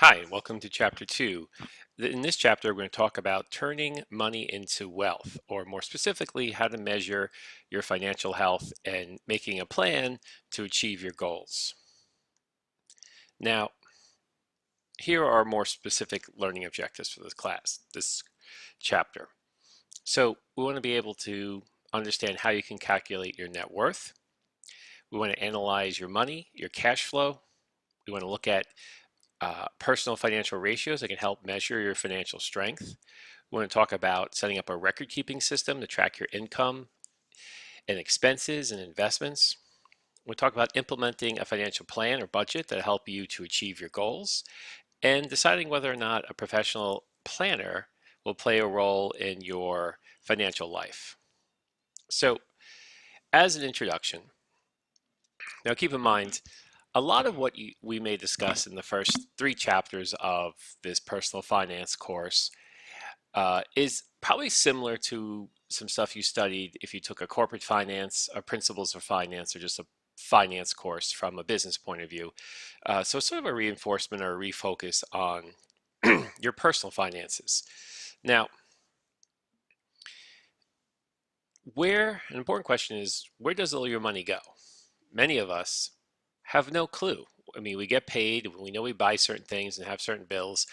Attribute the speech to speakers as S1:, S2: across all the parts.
S1: Hi, and welcome to Chapter 2. In this chapter, we're going to talk about turning money into wealth, or more specifically, how to measure your financial health and making a plan to achieve your goals. Now, here are more specific learning objectives for this chapter. So, we want to be able to understand how you can calculate your net worth. We want to analyze your money, your cash flow. We want to look at personal financial ratios that can help measure your financial strength. We want to talk about setting up a record keeping system to track your income and expenses and investments. We'll talk about implementing a financial plan or budget that help you to achieve your goals and deciding whether or not a professional planner will play a role in your financial life. So, as an introduction, now keep in mind a lot of what we may discuss in the first three chapters of this personal finance course is probably similar to some stuff you studied if you took a corporate finance, a principles of finance, or just a finance course from a business point of view. So it's sort of a reinforcement or a refocus on your personal finances. Now, an important question is, where does all your money go? Many of us have no clue. I mean, we get paid, we know we buy certain things and have certain bills,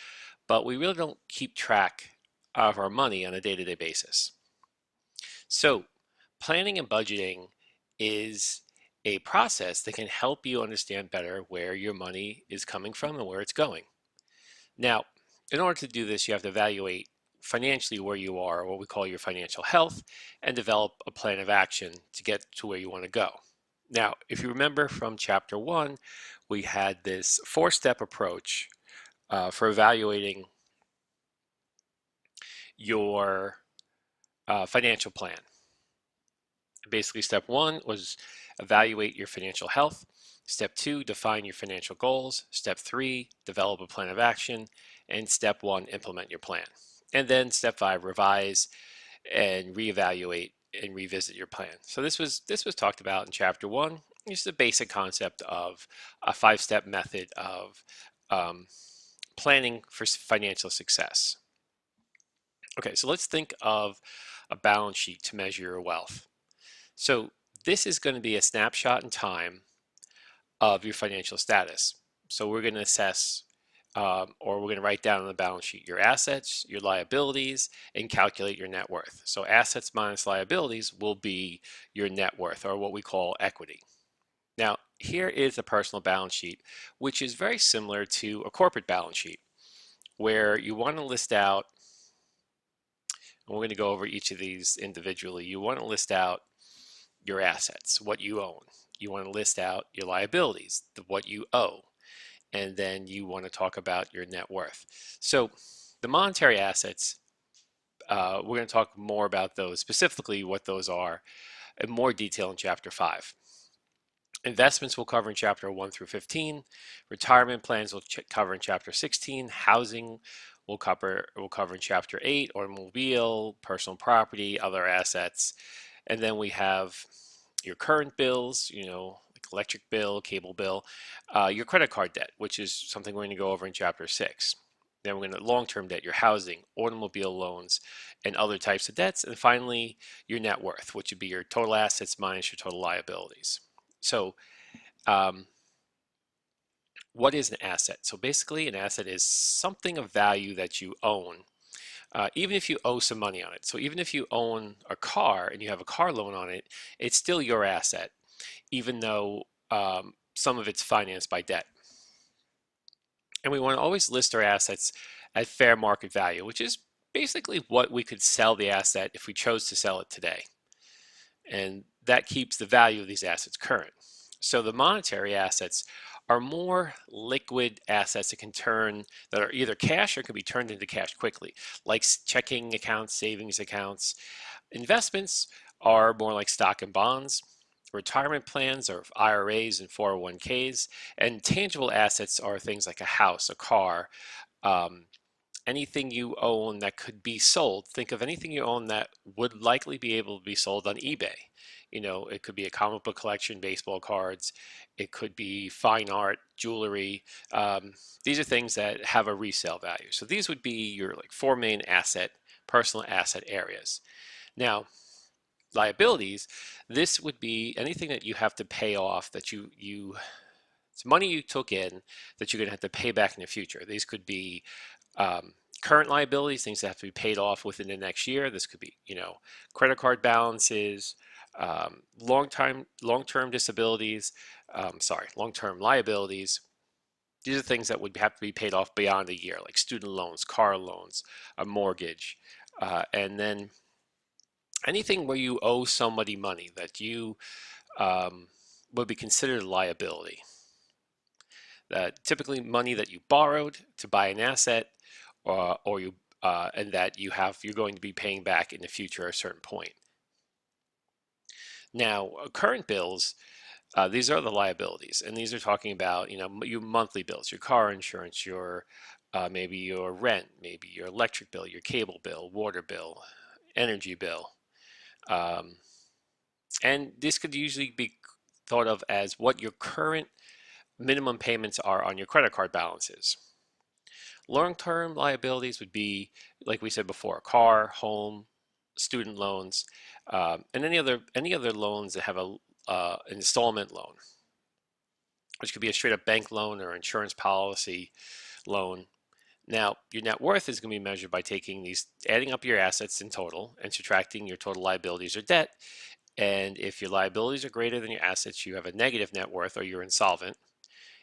S1: but we really don't keep track of our money on a day-to-day basis. So, planning and budgeting is a process that can help you understand better where your money is coming from and where it's going. Now, in order to do this, you have to evaluate financially where you are, what we call your financial health, and develop a plan of action to get to where you want to go. Now, if you remember from chapter 1, we had this four-step approach for evaluating your financial plan. Basically, step 1 was evaluate your financial health. Step 2, define your financial goals. Step 3, develop a plan of action. And step 1, implement your plan. And then step 5, revise and reevaluate and revisit your plan. So this was talked about in chapter 1. It's the basic concept of a 5-step method of planning for financial success. Okay, so let's think of a balance sheet to measure your wealth. So this is going to be a snapshot in time of your financial status. So we're going to assess or we're going to write down on the balance sheet your assets, your liabilities, and calculate your net worth. So assets minus liabilities will be your net worth, or what we call equity. Now, here is a personal balance sheet, which is very similar to a corporate balance sheet, where you want to list out, and we're going to go over each of these individually, you want to list out your assets, what you own. You want to list out your liabilities, what you owe. And then you want to talk about your net worth. So the monetary assets, we're going to talk more about those, specifically what those are, in more detail in Chapter 5. Investments we'll cover in Chapter 1 through 15. Retirement plans we'll cover in Chapter 16. Housing we'll cover in Chapter 8. Automobile, personal property, other assets. And then we have your current bills, like electric bill, cable bill, your credit card debt, which is something we're going to go over in Chapter 6. Then we're going to long-term debt, your housing, automobile loans, and other types of debts. And finally, your net worth, which would be your total assets minus your total liabilities. So what is an asset? So basically, an asset is something of value that you own, even if you owe some money on it. So even if you own a car and you have a car loan on it, it's still your asset, even though some of it's financed by debt. And we want to always list our assets at fair market value, which is basically what we could sell the asset if we chose to sell it today. And that keeps the value of these assets current. So the monetary assets are more liquid assets that are either cash or can be turned into cash quickly, like checking accounts, savings accounts. Investments are more like stock and bonds. Retirement plans are IRAs and 401ks, and tangible assets are things like a house, a car, anything you own that could be sold. Think of anything you own that would likely be able to be sold on eBay. It could be a comic book collection, baseball cards. It could be fine art, jewelry. Um, these are things that have a resale value. So these would be your like four main personal asset areas. Now, liabilities, this would be anything that you have to pay off that it's money you took in that you're going to have to pay back in the future. These could be um, current liabilities, things that have to be paid off within the next year. This could be, credit card balances, long-term disabilities, long-term liabilities. These are things that would have to be paid off beyond a year, like student loans, car loans, a mortgage, and then anything where you owe somebody money that you would be considered a liability. Typically money that you borrowed to buy an asset, or you and that you're going to be paying back in the future at a certain point. Now, current bills, these are the liabilities, and these are talking about your monthly bills, your car insurance, your maybe your rent, maybe your electric bill, your cable bill, water bill, energy bill, um, and this could usually be thought of as what your current minimum payments are on your credit card balances. Long-term liabilities would be, like we said before, car, home, student loans, and any other loans that have a installment loan, which could be a straight-up bank loan or insurance policy loan. Now, your net worth is going to be measured by adding up your assets in total and subtracting your total liabilities or debt. And if your liabilities are greater than your assets, you have a negative net worth or you're insolvent.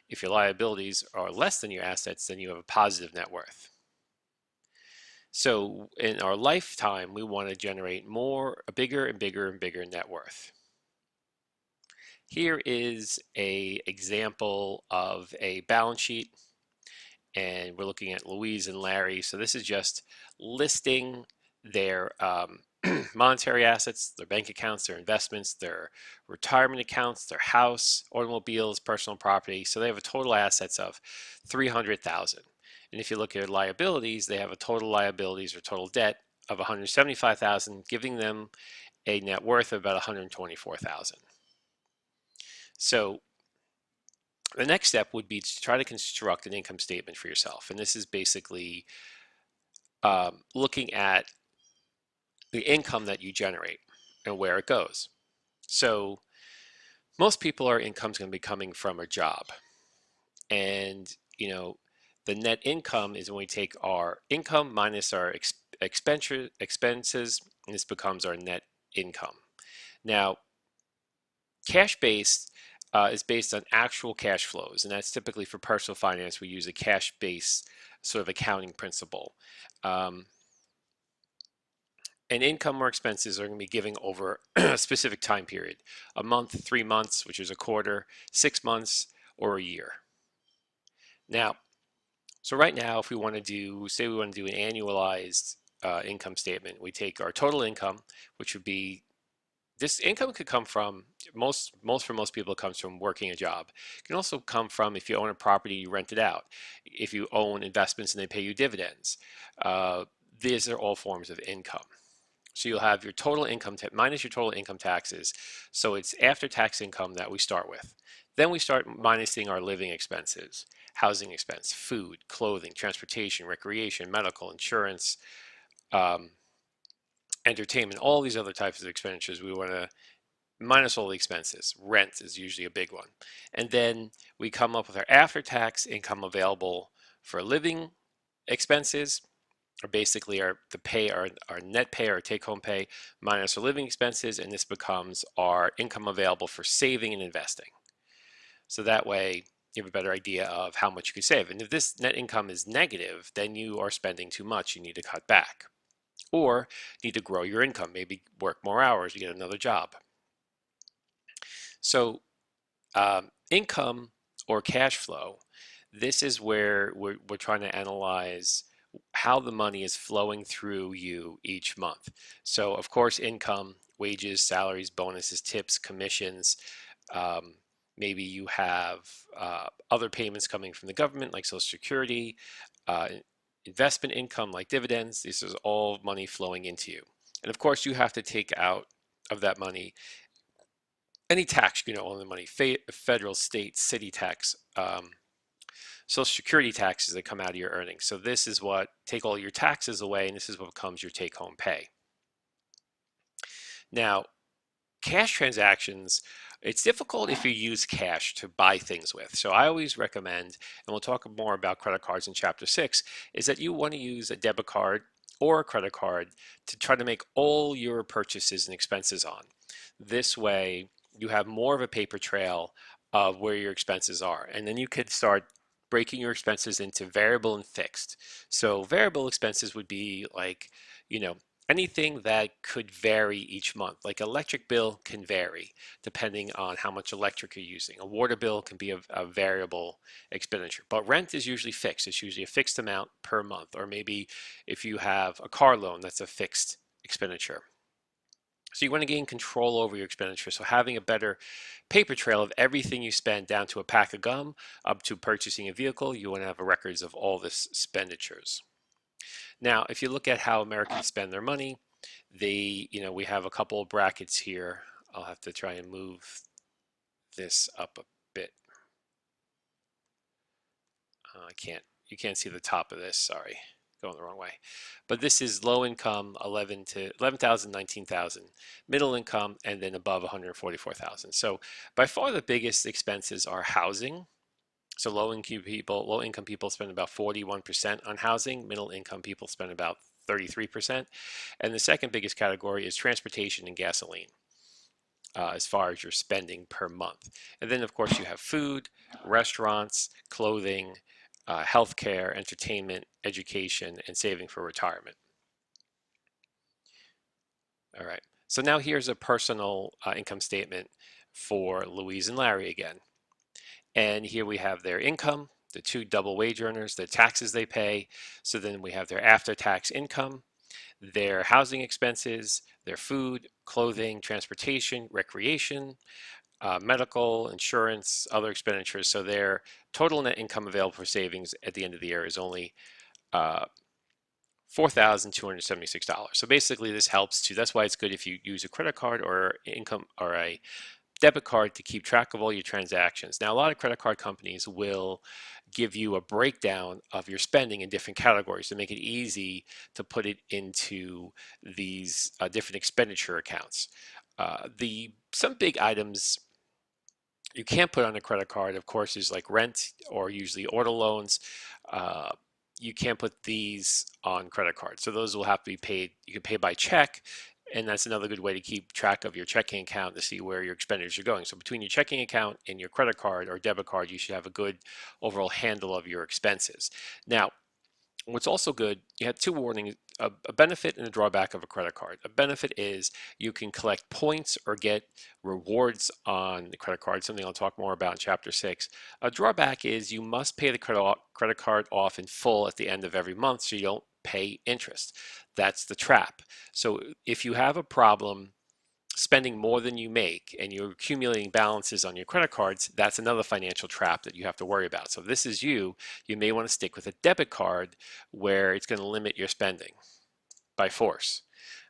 S1: If your liabilities are less than your assets, then you have a positive net worth. So in our lifetime, we want to generate a bigger and bigger and bigger net worth. Here is a example of a balance sheet, and we're looking at Louise and Larry. So this is just listing their monetary assets, their bank accounts, their investments, their retirement accounts, their house, automobiles, personal property. So they have a total assets of 300,000. And if you look at liabilities, they have a total liabilities or total debt of 175,000, giving them a net worth of about 124,000. So the next step would be to try to construct an income statement for yourself. And this is basically looking at the income that you generate and where it goes. So most people, our income is going to be coming from a job. And, the net income is when we take our income minus our expenses, and this becomes our net income. Now, cash based is based on actual cash flows, and that's typically for personal finance. We use a cash based sort of accounting principle. And income or expenses are going to be giving over a specific time period, a month, 3 months, which is a quarter, 6 months, or a year. Now, so right now, if we want to say we want to do an annualized income statement, we take our total income, which would be, this income could come from, for most people, it comes from working a job. It can also come from if you own a property, you rent it out. If you own investments and they pay you dividends. These are all forms of income. So you'll have your total income minus your total income taxes. So it's after-tax income that we start with. Then we start minusing our living expenses, housing expense, food, clothing, transportation, recreation, medical, insurance, entertainment, all these other types of expenditures. We want to minus all the expenses. Rent is usually a big one. And then we come up with our after-tax income available for living expenses, or basically our net pay, our take-home pay, minus our living expenses, and this becomes our income available for saving and investing. So that way you have a better idea of how much you can save. And if this net income is negative, then you are spending too much. You need to cut back, or need to grow your income, maybe work more hours, you get another job. So income or cash flow, this is where we're trying to analyze how the money is flowing through you each month. So of course, income, wages, salaries, bonuses, tips, commissions. Maybe you have other payments coming from the government like Social Security, investment income like dividends. This is all money flowing into you. And of course, you have to take out of that money any tax you can owe on the money, federal, state, city tax, Social Security taxes that come out of your earnings. So this is what take all your taxes away, and this is what becomes your take-home pay. Now, cash transactions, it's difficult if you use cash to buy things with. So I always recommend, and we'll talk more about credit cards in chapter 6, is that you want to use a debit card or a credit card to try to make all your purchases and expenses on. This way, you have more of a paper trail of where your expenses are, and then you could start breaking your expenses into variable and fixed. So variable expenses would be like, you know, anything that could vary each month. Like electric bill can vary depending on how much electric you're using. A water bill can be a variable expenditure, but rent is usually fixed. It's usually a fixed amount per month, or maybe if you have a car loan, that's a fixed expenditure. So you want to gain control over your expenditure. So having a better paper trail of everything you spend, down to a pack of gum, up to purchasing a vehicle, you want to have records of all this expenditures. Now, if you look at how Americans spend their money, we have a couple of brackets here. I'll have to try and move this up a bit. You can't see the top of this, sorry, going the wrong way. But this is low income, 11,000, 19,000, middle income, and then above 144,000. So by far the biggest expenses are housing. So low income people spend about 41% on housing. Middle income people spend about 33%. And the second biggest category is transportation and gasoline, as far as your spending per month. And then of course you have food, restaurants, clothing, healthcare, entertainment, education, and saving for retirement. All right. So now here's a personal income statement for Louise and Larry again. And here we have their income, the two double wage earners, the taxes they pay. So then we have their after-tax income, their housing expenses, their food, clothing, transportation, recreation, medical, insurance, other expenditures. So their total net income available for savings at the end of the year is only $4,276. So basically this helps to, that's why it's good if you use a credit card or income or a debit card to keep track of all your transactions. Now, a lot of credit card companies will give you a breakdown of your spending in different categories to make it easy to put it into these different expenditure accounts. Some big items you can't put on a credit card, of course, is like rent or usually auto loans. Uh, you can't put these on credit cards. So those will have to be paid. You can pay by check, and that's another good way to keep track of your checking account to see where your expenditures are going. So between your checking account and your credit card or debit card, you should have a good overall handle of your expenses. Now, what's also good, you have two warnings, a benefit and a drawback of a credit card. A benefit is you can collect points or get rewards on the credit card, something I'll talk more about in chapter 6. A drawback is you must pay the credit card off in full at the end of every month so you don't pay interest. That's the trap. So if you have a problem spending more than you make and you're accumulating balances on your credit cards, that's another financial trap that you have to worry about. So if this is you may want to stick with a debit card where it's going to limit your spending by force.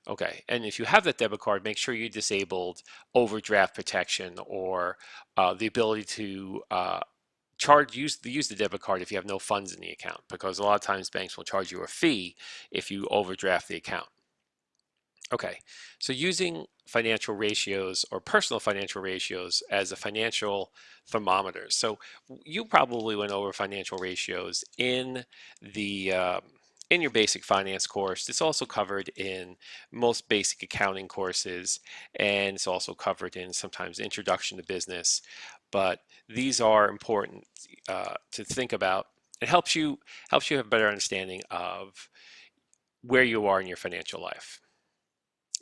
S1: Okay, and if you have that debit card, make sure you disabled overdraft protection or the ability to use the debit card if you have no funds in the account, because a lot of times banks will charge you a fee if you overdraft the account. Okay, so using financial ratios or personal financial ratios as a financial thermometer. So you probably went over financial ratios the in your basic finance course. It's also covered in most basic accounting courses, and it's also covered in sometimes introduction to business. But these are important to think about. It helps you have a better understanding of where you are in your financial life.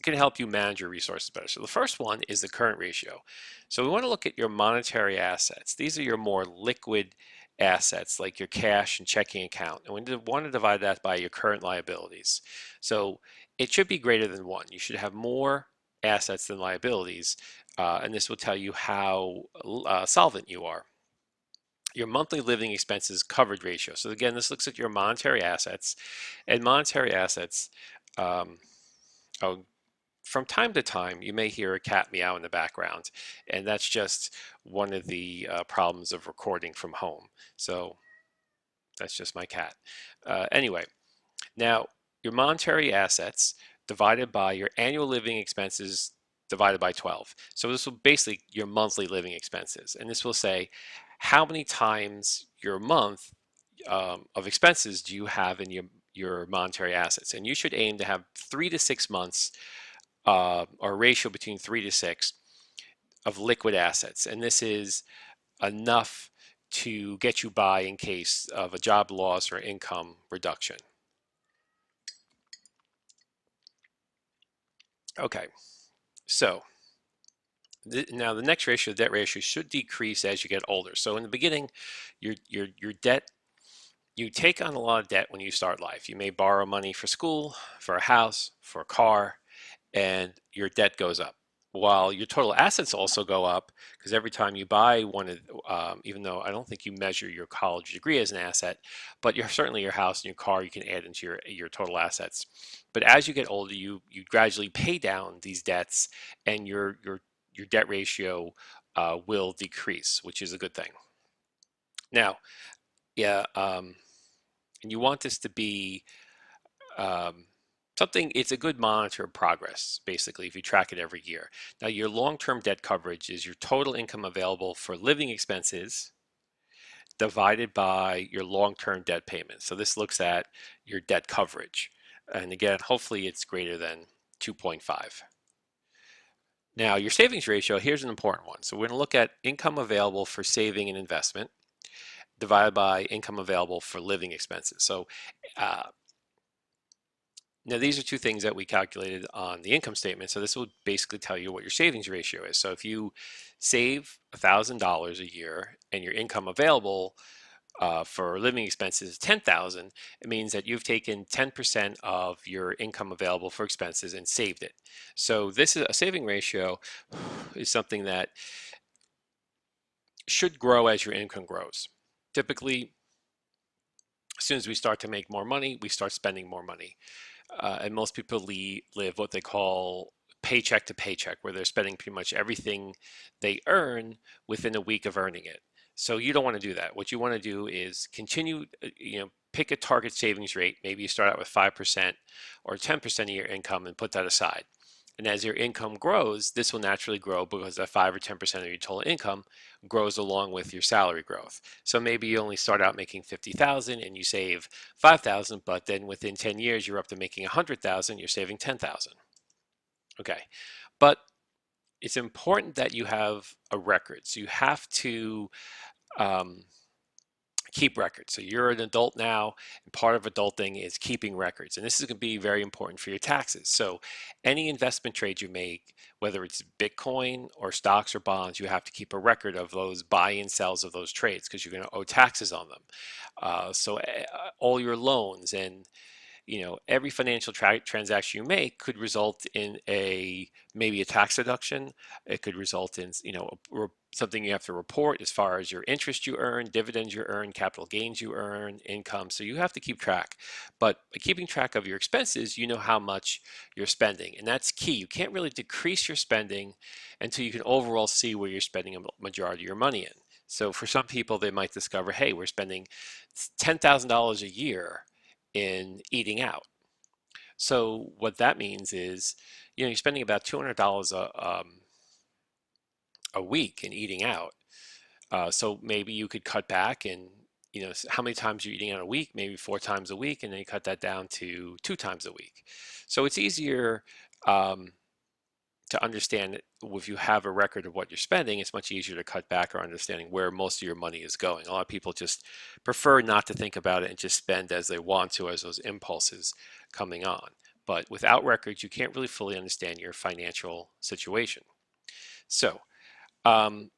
S1: Can help you manage your resources better. So the first one is the current ratio. So we want to look at your monetary assets. These are your more liquid assets like your cash and checking account. And we want to divide that by your current liabilities. So it should be greater than 1. You should have more assets than liabilities. And this will tell you how solvent you are. Your monthly living expenses coverage ratio. So again, this looks at your monetary assets. And monetary assets, oh, from time to time, you may hear a cat meow in the background, and that's just one of the problems of recording from home. So that's just my cat. Anyway, now your monetary assets divided by your annual living expenses divided by 12. So this will basically your monthly living expenses, and this will say how many times your month of expenses do you have in your monetary assets, and you should aim to have 3 to 6 months or a ratio between 3 to 6 of liquid assets, and this is enough to get you by in case of a job loss or income reduction. Okay, so now the next ratio, debt ratio, should decrease as you get older. So in the beginning, your debt, you take on a lot of debt when you start life. You may borrow money for school, for a house, for a car, and your debt goes up. While your total assets also go up because every time you buy one of, even though I don't think you measure your college degree as an asset, but certainly your house and your car you can add into your total assets. But as you get older, you gradually pay down these debts, and your debt ratio will decrease, which is a good thing. Now, yeah, and you want this to be um, something, it's a good monitor of progress, basically, if you track it every year. Now, your long-term debt coverage is your total income available for living expenses divided by your long-term debt payments. So this looks at your debt coverage. And again, hopefully it's greater than 2.5. Now, your savings ratio, here's an important one. So we're going to look at income available for saving and investment divided by income available for living expenses. So uh, now these are two things that we calculated on the income statement. So this will basically tell you what your savings ratio is. So if you save $1,000 a year and your income available for living expenses is 10,000, it means that you've taken 10% of your income available for expenses and saved it. So this is a saving ratio is something that should grow as your income grows. Typically, as soon as we start to make more money, we start spending more money. And most people live what they call paycheck to paycheck, where they're spending pretty much everything they earn within a week of earning it. So you don't want to do that. What you want to do is continue, pick a target savings rate. Maybe you start out with 5% or 10% of your income and put that aside. And as your income grows, this will naturally grow because that 5 or 10% of your total income grows along with your salary growth. So maybe you only start out making 50,000 and you save 5,000, but then within 10 years you're up to making 100,000, you're saving 10,000. Okay. But it's important that you have a record. So you have to um, keep records. So you're an adult now, and part of adulting is keeping records. And this is going to be very important for your taxes. So any investment trade you make, whether it's Bitcoin or stocks or bonds, you have to keep a record of those buy and sells of those trades because you're going to owe taxes on them. All your loans and every financial transaction you make could result in maybe a tax deduction. It could result in, something you have to report as far as your interest you earn, dividends you earn, capital gains you earn, income. So you have to keep track. But by keeping track of your expenses, you know how much you're spending. And that's key. You can't really decrease your spending until you can overall see where you're spending a majority of your money in. So for some people, they might discover, hey, we're spending $10,000 a year in eating out. So what that means is, you're spending about $200 a week in eating out. So maybe you could cut back and, how many times you're eating out a week, maybe 4 times a week, and then you cut that down to 2 times a week. So it's easier to understand if you have a record of what you're spending. It's much easier to cut back or understanding where most of your money is going. A lot of people just prefer not to think about it and just spend as they want to, as those impulses coming on. But without records, you can't really fully understand your financial situation. So um,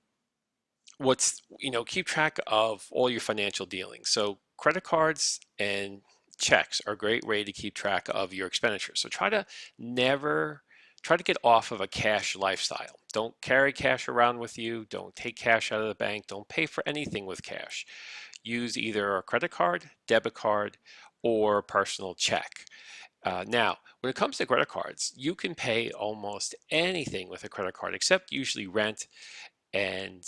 S1: keep track of all your financial dealings. So credit cards and checks are a great way to keep track of your expenditures. So try to get off of a cash lifestyle. Don't carry cash around with you. Don't take cash out of the bank. Don't pay for anything with cash. Use either a credit card, debit card, or personal check. Now, when it comes to credit cards, you can pay almost anything with a credit card, except usually rent and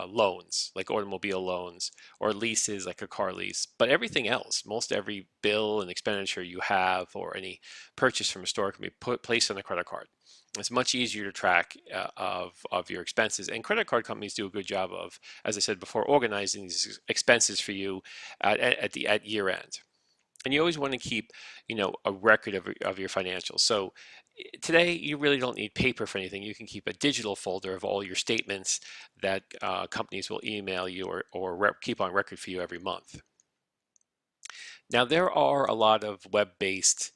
S1: loans like automobile loans or leases like a car lease. But everything else, most every bill and expenditure you have or any purchase from a store can be placed on a credit card. It's much easier to track of your expenses, and credit card companies do a good job of, as I said before, organizing these expenses for you at year end. And you always want to keep a record of your financials. So today you really don't need paper for anything. You can keep a digital folder of all your statements that companies will email you or keep on record for you every month. Now there are a lot of web-based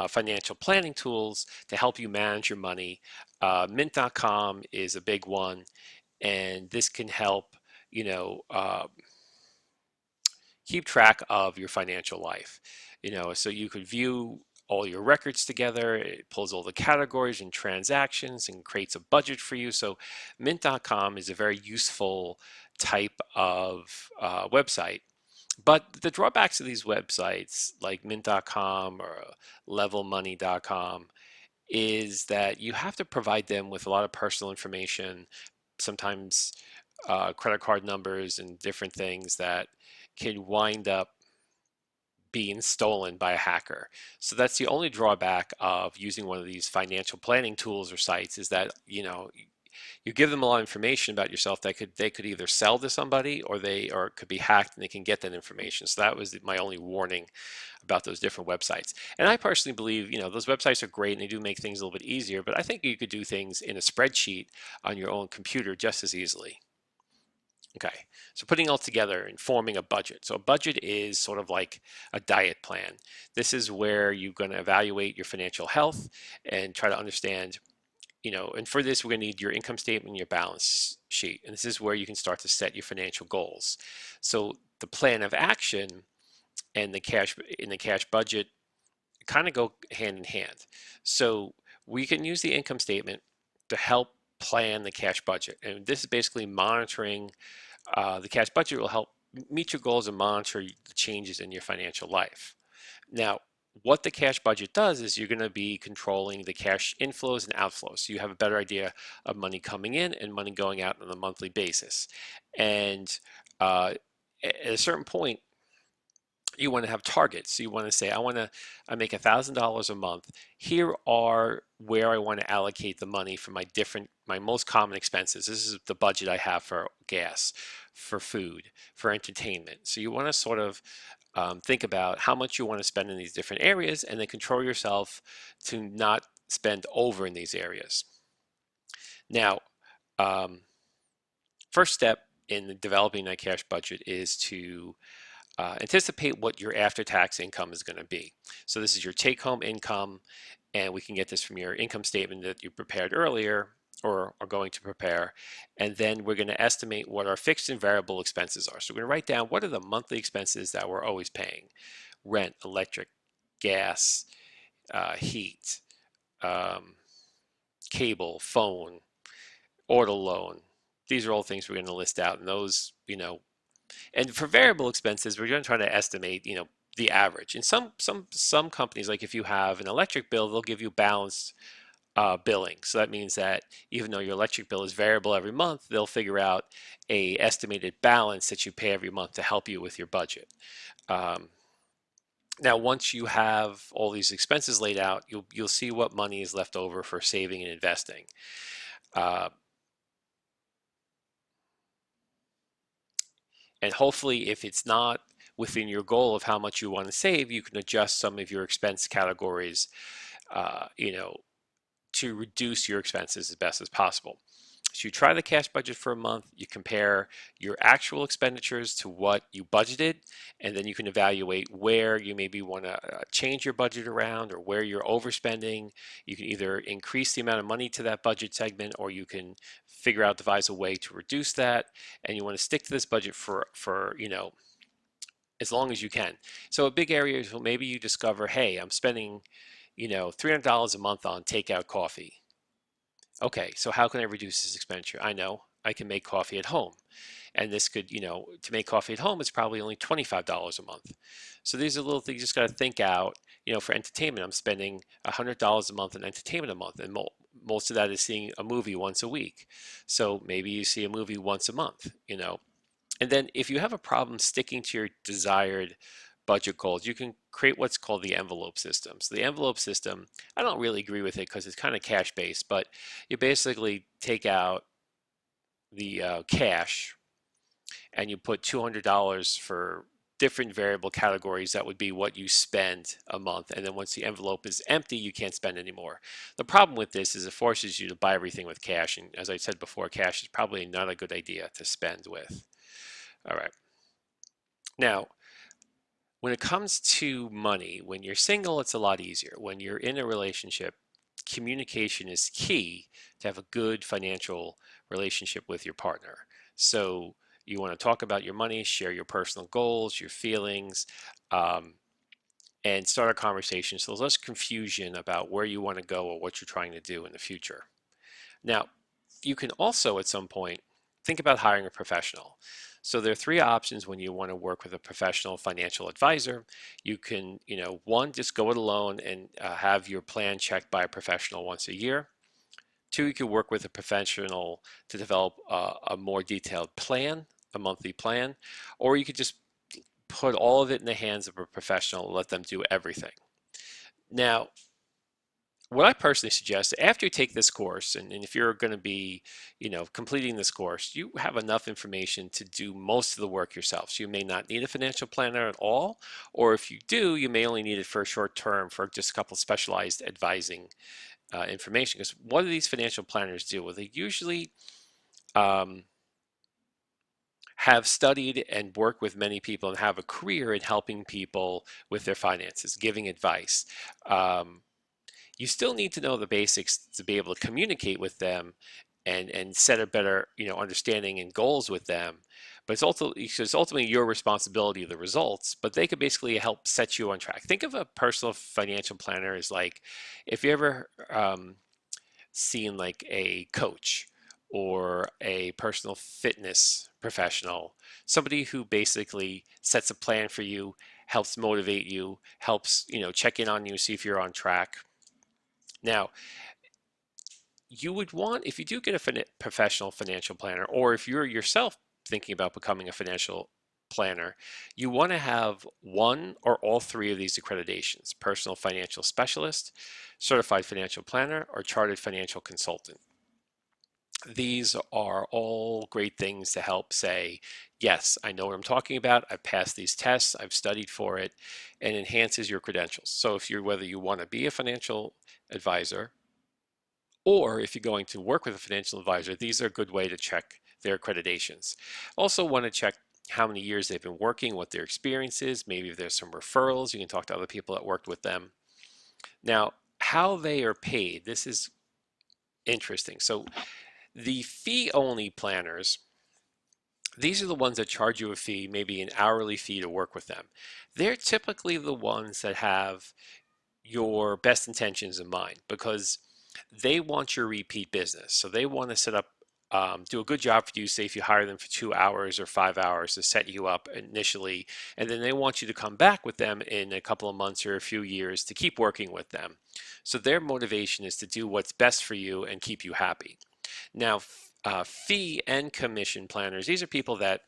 S1: financial planning tools to help you manage your money. Mint.com is a big one, and this can help you know keep track of your financial life. So you could view all your records together. It pulls all the categories and transactions and creates a budget for you. So mint.com is a very useful type of website. But the drawbacks of these websites like mint.com or levelmoney.com is that you have to provide them with a lot of personal information, sometimes credit card numbers and different things that can wind up being stolen by a hacker. So that's the only drawback of using one of these financial planning tools or sites, is that you give them a lot of information about yourself that they could either sell to somebody or it could be hacked and they can get that information. So that was my only warning about those different websites. And I personally believe, those websites are great and they do make things a little bit easier, but I think you could do things in a spreadsheet on your own computer just as easily. Okay, so putting all together and forming a budget. So a budget is sort of like a diet plan. This is where you're going to evaluate your financial health and try to understand, and for this, we're going to need your income statement and your balance sheet. And this is where you can start to set your financial goals. So the plan of action and the cash budget kind of go hand in hand. So we can use the income statement to help plan the cash budget. And this is basically monitoring the cash budget will help meet your goals and monitor the changes in your financial life. Now, what the cash budget does is you're going to be controlling the cash inflows and outflows. So you have a better idea of money coming in and money going out on a monthly basis. And at a certain point, you want to have targets. So you want to say, I make $1,000 a month. Here are where I want to allocate the money for my most common expenses. This is the budget I have for gas, for food, for entertainment. So you want to sort of think about how much you want to spend in these different areas and then control yourself to not spend over in these areas. Now, first step in developing that cash budget is to anticipate what your after-tax income is going to be. So this is your take-home income, and we can get this from your income statement that you prepared earlier or are going to prepare. And then we're going to estimate what our fixed and variable expenses are. So we're going to write down what are the monthly expenses that we're always paying: rent, electric, gas, heat, um, cable, phone, auto loan. These are all things we're going to list out, and those, and for variable expenses, we're going to try to estimate, the average. And some companies, like if you have an electric bill, they'll give you balanced billing. So that means that even though your electric bill is variable every month, they'll figure out a estimated balance that you pay every month to help you with your budget. Um, Now, once you have all these expenses laid out, you'll see what money is left over for saving and investing. Uh, And hopefully, if it's not within your goal of how much you want to save, you can adjust some of your expense categories, uh, you know, to reduce your expenses as best as possible. So you try the cash budget for a month, you compare your actual expenditures to what you budgeted, and then you can evaluate where you maybe want to change your budget around or where you're overspending. You can either increase the amount of money to that budget segment, or you can devise a way to reduce that. And you want to stick to this budget for as long as you can. So a big area is, well, maybe you discover, hey, I'm spending $300 a month on takeout coffee. Okay, so how can I reduce this expenditure? I know I can make coffee at home. And this could, to make coffee at home, it's probably only $25 a month. So these are little things you just got to think out, for entertainment, I'm spending $100 a month on entertainment a month, and most of that is seeing a movie once a week. So maybe you see a movie once a month. And then if you have a problem sticking to your desired budget goals, you can create what's called the envelope system. So the envelope system, I don't really agree with it because it's kind of cash based, but you basically take out the cash and you put $200 for different variable categories that would be what you spend a month. And then once the envelope is empty, you can't spend anymore. The problem with this is it forces you to buy everything with cash. And as I said before, cash is probably not a good idea to spend with. All right. Now, when it comes to money, when you're single, it's a lot easier. When you're in a relationship, communication is key to have a good financial relationship with your partner. So you want to talk about your money, share your personal goals, your feelings, um, and start a conversation so there's less confusion about where you want to go or what you're trying to do in the future. Now, you can also at some point think about hiring a professional. So there are three options when you want to work with a professional financial advisor. You can, one, just go it alone and have your plan checked by a professional once a year. Two, you could work with a professional to develop a more detailed plan, a monthly plan, or you could just put all of it in the hands of a professional and let them do everything. Now, what I personally suggest after you take this course, and if you're going to be, completing this course, you have enough information to do most of the work yourself. So you may not need a financial planner at all, or if you do, you may only need it for a short term for just a couple of specialized advising information. Because what do these financial planners do? Well, they usually um, have studied and worked with many people and have a career in helping people with their finances, giving advice. You still need to know the basics to be able to communicate with them and set a better understanding and goals with them. But it's ultimately your responsibility of the results, but they could basically help set you on track. Think of a personal financial planner as like if you ever seen like a coach or a personal fitness professional, somebody who basically sets a plan for you, helps motivate you, helps check in on you, see if you're on track. Now, you would want, if you do get a professional financial planner, or if you're yourself thinking about becoming a financial planner, you want to have one or all three of these accreditations: personal financial specialist, certified financial planner, or chartered financial consultant. These are all great things to help say, yes, I know what I'm talking about. I've passed these tests. I've studied for it, and enhances your credentials. So if you're, whether you want to be a financial advisor, or if you're going to work with a financial advisor, these are a good way to check their accreditations. Also want to check how many years they've been working, what their experience is. Maybe if there's some referrals, you can talk to other people that worked with them. Now, how they are paid, this is interesting. So the fee-only planners, these are the ones that charge you a fee, maybe an hourly fee to work with them. They're typically the ones that have your best intentions in mind because they want your repeat business. So they want to set up, do a good job for you. Say if you hire them for 2 hours or 5 hours to set you up initially, and then they want you to come back with them in a couple of months or a few years to keep working with them. So their motivation is to do what's best for you and keep you happy. Now, fee and commission planners, these are people that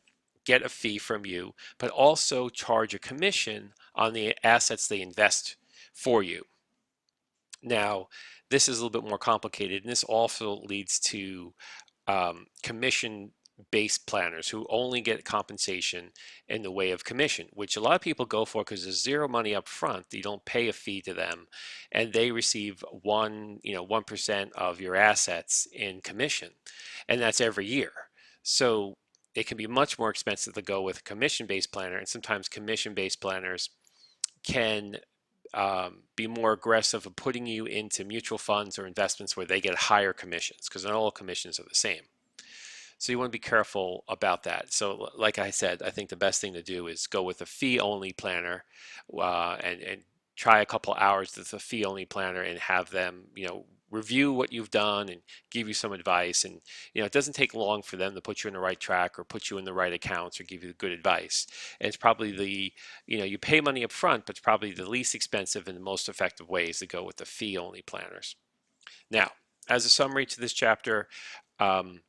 S1: get a fee from you, but also charge a commission on the assets they invest for you. Now, this is a little bit more complicated, and this also leads to commission-based planners who only get compensation in the way of commission, which a lot of people go for because there's zero money up front. You don't pay a fee to them, and they receive 1% of your assets in commission, and that's every year. So it can be much more expensive to go with a commission-based planner, and sometimes commission-based planners can be more aggressive of putting you into mutual funds or investments where they get higher commissions because not all commissions are the same. So you want to be careful about that. So like I said, I think the best thing to do is go with a fee-only planner and try a couple hours with a fee-only planner and have them, review what you've done and give you some advice. And it doesn't take long for them to put you in the right track or put you in the right accounts or give you good advice. And it's probably you pay money up front, but it's probably the least expensive and the most effective ways to go with the fee-only planners. Now, as a summary to this chapter, um,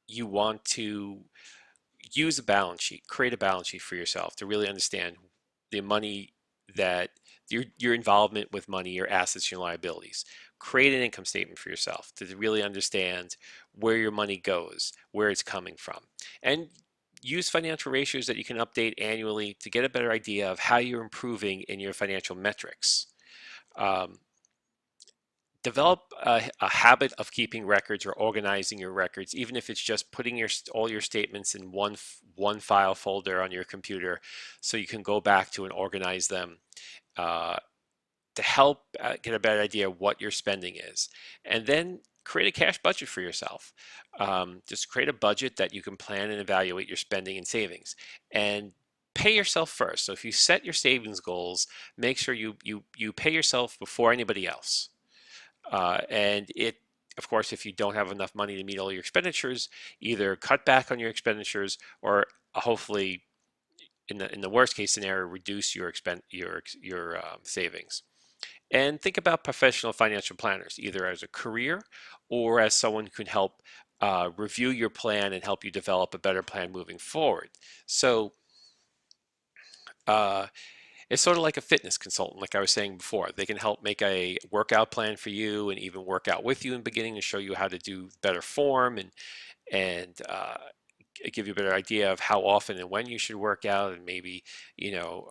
S1: you want to use a balance sheet, create a balance sheet for yourself to really understand the money that your involvement with money, your assets, your liabilities. Create an income statement for yourself to really understand where your money goes, where it's coming from. And use financial ratios that you can update annually to get a better idea of how you're improving in your financial metrics. Um, Develop a habit of keeping records or organizing your records, even if it's just putting all your statements in one file folder on your computer, so you can go back to and organize them uh, to help get a better idea of what your spending is. And then create a cash budget for yourself. Just create a budget that you can plan and evaluate your spending and savings, and pay yourself first. So if you set your savings goals, make sure you pay yourself before anybody else. And of course, if you don't have enough money to meet all your expenditures, either cut back on your expenditures or hopefully, in the worst case scenario, reduce your savings. And think about professional financial planners, either as a career or as someone who can help review your plan and help you develop a better plan moving forward. So. Uh, It's sort of like a fitness consultant, like I was saying before. They can help make a workout plan for you and even work out with you in the beginning to show you how to do better form and give you a better idea of how often and when you should work out, and maybe, you know,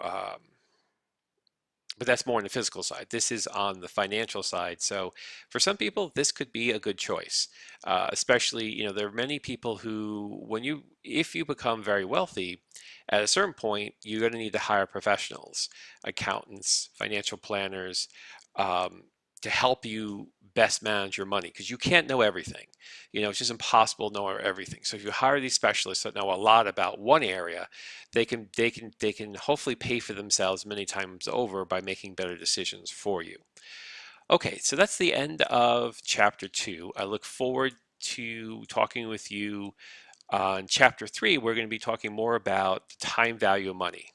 S1: but that's more on the physical side. This is on the financial side. So for some people, this could be a good choice. Especially, there are many people who, if you become very wealthy, at a certain point, you're going to need to hire professionals, accountants, financial planners, um, to help you best manage your money, because you can't know everything. It's just impossible to know everything. So if you hire these specialists that know a lot about one area, they can hopefully pay for themselves many times over by making better decisions for you. Okay, so that's the end of chapter 2. I look forward to talking with you on chapter 3. We're going to be talking more about the time value of money,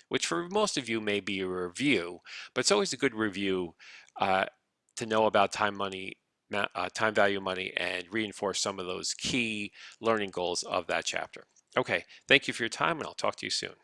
S1: which for most of you may be a review, but it's always a good review uh, to know about time value of money, and reinforce some of those key learning goals of that chapter. Okay, thank you for your time, and I'll talk to you soon.